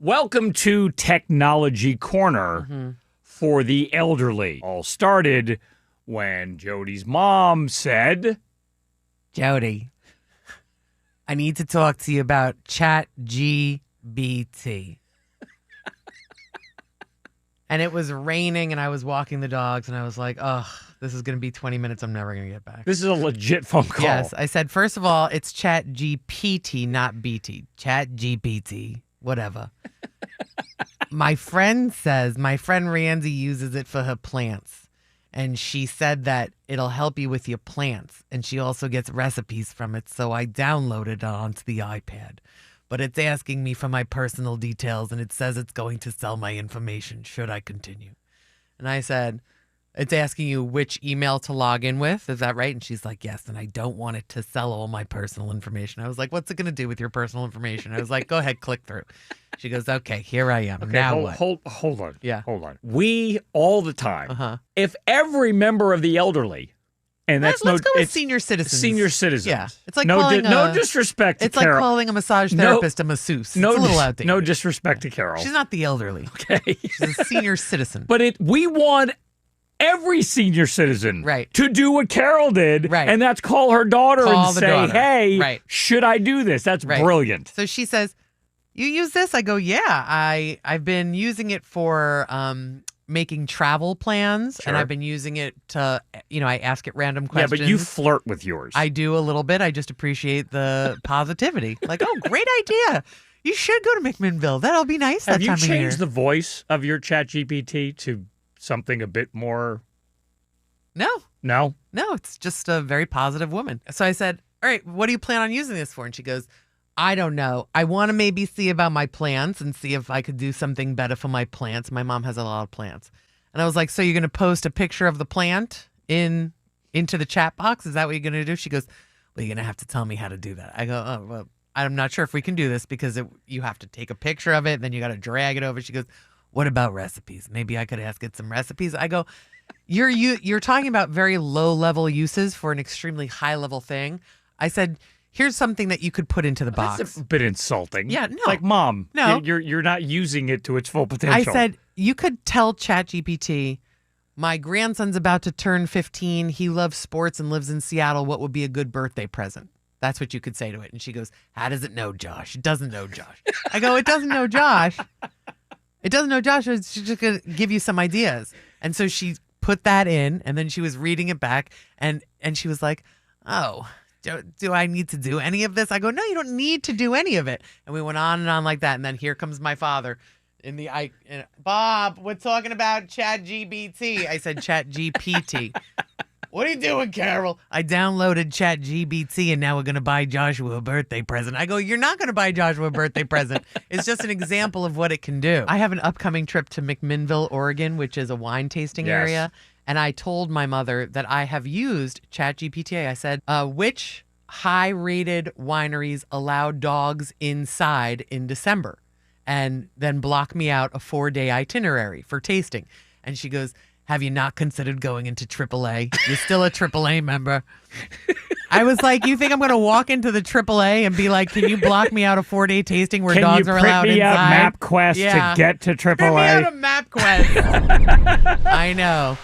Welcome to Technology Corner for the elderly. All started when Jodi's mom said, Jodi, I need to talk to you about ChatGPT. And it was raining and I was walking the dogs and I was like, oh, this is going to be 20 minutes. I'm never going to get back. this is a legit phone call. Yes. I said, first of all, it's ChatGPT, not BT. ChatGPT, whatever. My friend Randy uses it for her plants. And she said that it'll help you with your plants. And she also gets recipes from it. So I downloaded it onto the iPad. But it's asking me for my personal details, and it says it's going to sell my information. Should I continue? And I said, it's asking you which email to log in with. Is that right? And she's like, yes. And I don't want it to sell all my personal information. I was like, what's it going to do with your personal information? I was like, go ahead, click through. She goes, okay, here I am. Okay, now what? Hold on. Yeah. Hold on. We, all the time, if every member of the elderly, and that's Let's go with it's senior citizens. Senior citizens. Yeah. It's like no, calling no disrespect to It's like Carol. calling a massage therapist a masseuse. No, it's a little outdated. no disrespect to Carol. She's not the elderly. Okay. She's a senior citizen. But we want every senior citizen to do what Carol did, and that's call her daughter and say, hey, should I do this? That's brilliant. So she says, you use this? I go, yeah. I've been using it for making travel plans, and I've been using it to, I ask it random questions. Yeah, but you flirt with yours. I do a little bit. I just appreciate the positivity. Like, oh, great idea. You should go to McMinnville. That'll be nice that time of year. Have you changed the voice of your ChatGPT to something a bit more? No. No? No, it's just a very positive woman. So I said, all right, what do you plan on using this for? And she goes, I don't know. I want to maybe see about my plants and see if I could do something better for my plants. My mom has a lot of plants. And I was like, so you're going to post a picture of the plant into the chat box? Is that what you're going to do? She goes, well, you're going to have to tell me how to do that. I go, oh, well, I'm not sure if we can do this because you have to take a picture of it. And then you got to drag it over. She goes, what about recipes? Maybe I could ask it some recipes. I go, you're talking about very low level uses for an extremely high level thing. I said, here's something that you could put into the box. That's a bit insulting. Yeah, no. It's like, Mom, no. You're not using it to its full potential. I said, you could tell ChatGPT, my grandson's about to turn 15. He loves sports and lives in Seattle. What would be a good birthday present? That's what you could say to it. And she goes, how does it know Josh? It doesn't know Josh. I go, it doesn't know Josh. It doesn't know Josh. She's just going to give you some ideas. And so she put that in, and then she was reading it back, and she was like, oh, do I need to do any of this? I go, no, you don't need to do any of it. And we went on and on like that. And then here comes my father Bob, we're talking about ChatGPT. I said, ChatGPT. What are you doing, Carol? I downloaded ChatGPT, and now we're going to buy Joshua a birthday present. I go, you're not going to buy Joshua a birthday present. It's just an example of what it can do. I have an upcoming trip to McMinnville, Oregon, which is a wine tasting area. And I told my mother that I have used ChatGPT. I said, which high-rated wineries allow dogs inside in December? And then block me out a 4-day itinerary for tasting. And she goes, have you not considered going into AAA? You're still a AAA member. I was like, you think I'm going to walk into the AAA and be like, can you block me out a 4-day tasting where dogs are allowed inside? Can you print me out MapQuest to get to AAA? Print me out a MapQuest. I know.